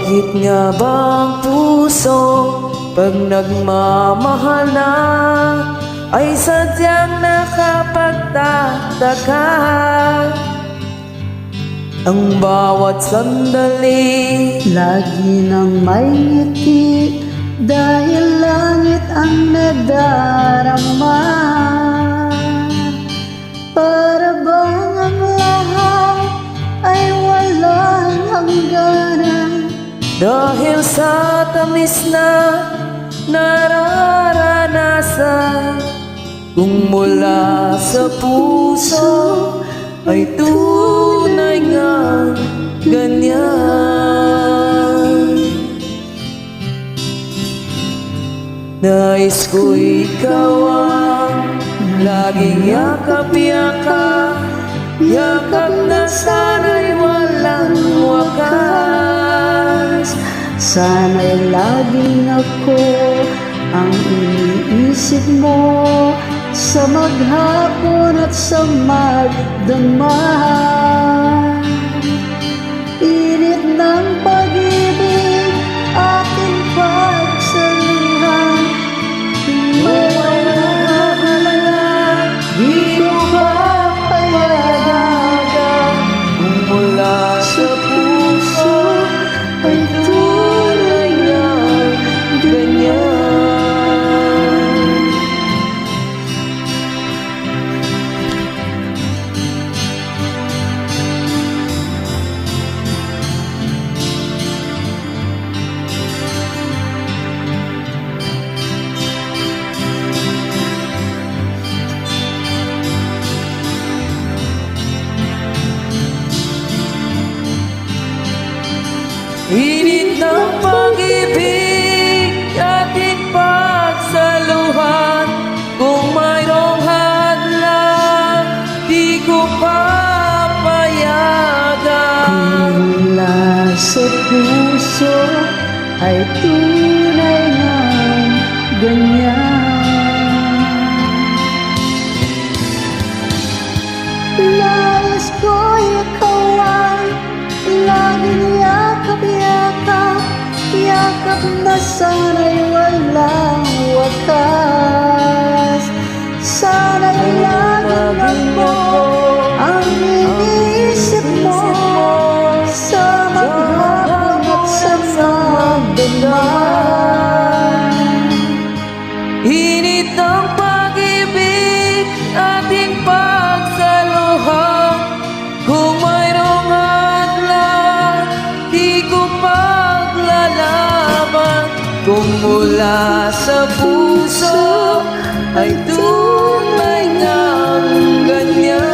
Bakit nga bang puso pag nagmamahal na ay sadyang nakapagtataka? Ang bawat sandali lagi nang may ngiti dahil langit ang nadarama. Para bang ang lahat ay walang hangganan, dahil sa tamis na nararanasan. Kung mula sa puso ay tunay nga ganyan. Nais ko ikaw ang laging yakap-yakap, yakap na sana'y walang wakas. sana'y laging ako ang iniisip mo sa maghapon at sa magdamag. Init ng pag-ibig aking pagsaluhan, Mawala, di ko papayagan. Kung mula sa puso ay tunay nga ganyan. Init ng pag-ibig ating pagsaluhan. Kung mayroong hadlang, di ko papayagan. mula sa puso ay tunay ngang ganyan. Nais ko ikaw ang laging yakap-yakap, yakap na sana'y walang wakas. Sana'y laging ako ang iniisip mo sa maghapon at sa magdamag. Init ng pag-ibig ating pagsaluhan. Kung mayroong hadlang, di ko paglalaban. Kung mula sa puso ay tunay ngang ganyan.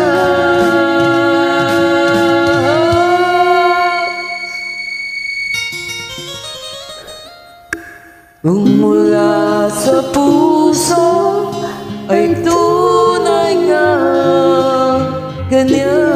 Kung mula sa puso ay tunay nga ganyan.